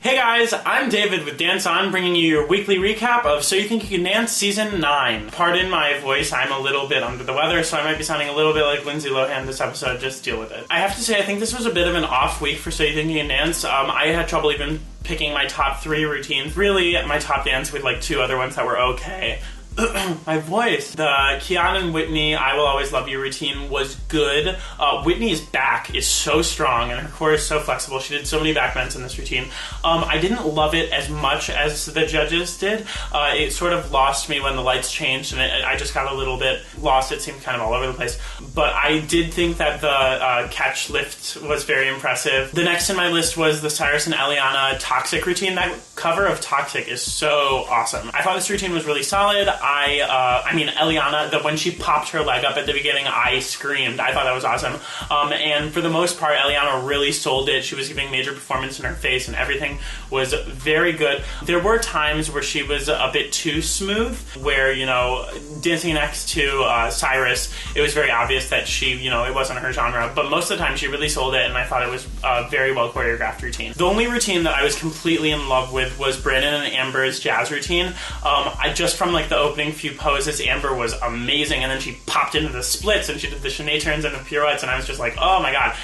Hey guys, I'm David with Dance On, bringing you your weekly recap of So You Think You Can Dance Season 9. Pardon my voice, I'm a little bit under the weather, so I might be sounding a little bit like Lindsay Lohan this episode, just deal with it. I have to say, I think this was a bit of an off week for So You Think You Can Dance. I had trouble even picking my top 3 routines. Really, my top dance with like 2 other ones that were okay. My voice. The Kiana and Whitney I Will Always Love You routine was good. Whitney's back is so strong and her core is so flexible. She did so many back bends in this routine. I didn't love it as much as the judges did. It sort of lost me when the lights changed and I just got a little bit lost. It seemed kind of all over the place. But I did think that the catch lift was very impressive. The next in my list was the Cyrus and Eliana Toxic routine. That cover of Toxic is so awesome. I thought this routine was really solid. I mean, Eliana, when she popped her leg up at the beginning, I screamed. I thought that was awesome. And for the most part, Eliana really sold it. She was giving major performance in her face, and everything was very good. There were times where she was a bit too smooth, where, you know, dancing next to Cyrus, it was very obvious that she, you know, it wasn't her genre. But most of the time, she really sold it, and I thought it was a very well choreographed routine. The only routine that I was completely in love with was Brandon and Amber's jazz routine. I just from like the opening few poses, Amber was amazing, and then she popped into the splits and she did the chaîné turns and the pirouettes, and I was just like, oh my god.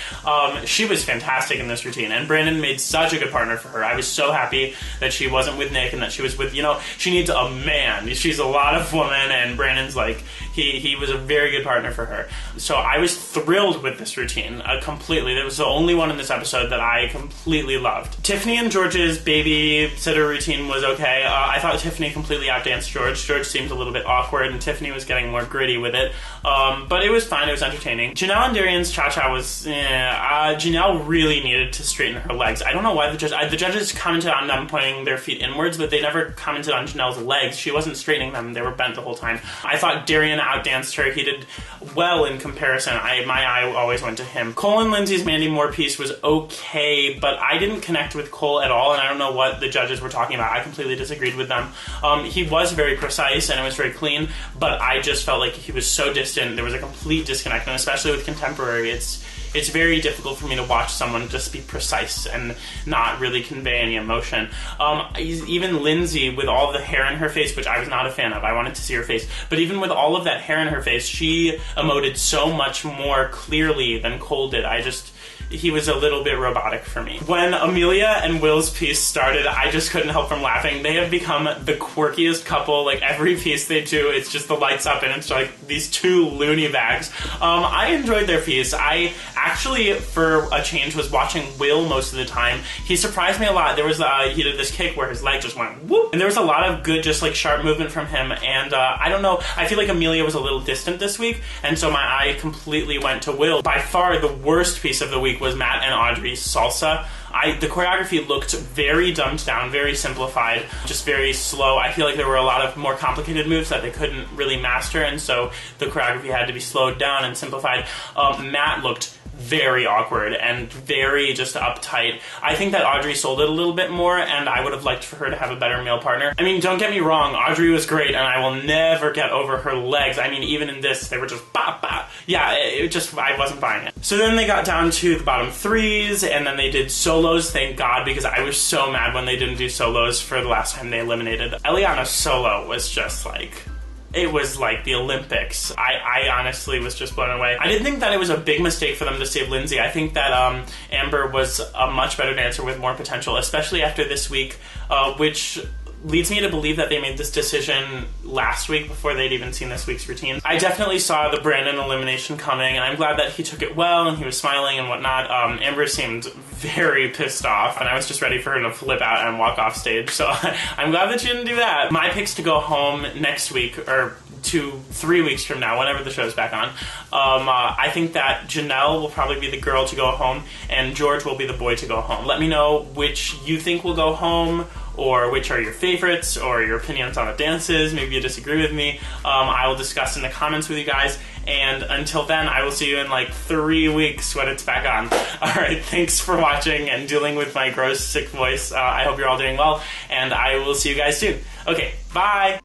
She was fantastic in this routine, and Brandon made such a good partner for her. I was so happy that she wasn't with Nick and that she was with, you know, she needs a man. She's a lot of woman, and Brandon's like, he was a very good partner for her. So I was thrilled with this routine, completely. It was the only one in this episode that I completely loved. Tiffany and George's babysitter routine was okay. I thought Tiffany completely outdanced George. George seemed a little bit awkward, and Tiffany was getting more gritty with it. But it was fine. It was entertaining. Janelle and Darian's cha-cha was, Janelle really needed to straighten her legs. I don't know why the judges commented on them pointing their feet inwards, but they never commented on Janelle's legs. She wasn't straightening them. They were bent the whole time. I thought Darian outdanced her. He did well in comparison. My eye always went to him. Cole and Lindsay's Mandy Moore piece was okay, but I didn't connect with Cole at all, and I don't know what the judges were talking about. I completely disagreed with them. He was very precise, and it was very clean, but I just felt like he was so distant. There was a complete disconnect, and especially with contemporary, it's very difficult for me to watch someone just be precise and not really convey any emotion. Even Lindsay, with all the hair in her face, which I was not a fan of, I wanted to see her face, but even with all of that hair in her face, she emoted so much more clearly than Cole did. He was a little bit robotic for me. When Amelia and Will's piece started, I just couldn't help from laughing. They have become the quirkiest couple. Like, every piece they do, it's just the lights up, and it's like these 2 loony bags. I enjoyed their piece. I actually, for a change, was watching Will most of the time. He surprised me a lot. There was, he did this kick where his leg just went whoop, and there was a lot of good, just like sharp movement from him, and I don't know, I feel like Amelia was a little distant this week, and so my eye completely went to Will. By far, the worst piece of the week was Matt and Audrey's salsa. The choreography looked very dumbed down, very simplified, just very slow. I feel like there were a lot of more complicated moves that they couldn't really master, and so the choreography had to be slowed down and simplified. Matt looked very awkward and very just uptight. I think that Audrey sold it a little bit more, and I would have liked for her to have a better male partner. I mean, don't get me wrong, Audrey was great, and I will never get over her legs. I mean, even in this, they were just bop, bop. Yeah, I wasn't buying it. So then they got down to the bottom 3s, and then they did solos, thank God, because I was so mad when they didn't do solos for the last time they eliminated. Eliana's solo was just like, it was like the Olympics. I honestly was just blown away. I didn't think that it was a big mistake for them to save Lindsay. I think that Amber was a much better dancer with more potential, especially after this week, which leads me to believe that they made this decision last week before they'd even seen this week's routine. I definitely saw the Brandon elimination coming, and I'm glad that he took it well and he was smiling and whatnot. Amber seemed very pissed off, and I was just ready for her to flip out and walk off stage, so I'm glad that she didn't do that. My picks to go home next week, or 3 weeks from now, whenever the show's back on, I think that Janelle will probably be the girl to go home, and George will be the boy to go home. Let me know which you think will go home, or which are your favorites, or your opinions on the dances. Maybe you disagree with me. I will discuss in the comments with you guys, and until then, I will see you in like 3 weeks when it's back on. Alright, thanks for watching and dealing with my gross, sick voice. I hope you're all doing well, and I will see you guys soon. Okay, bye!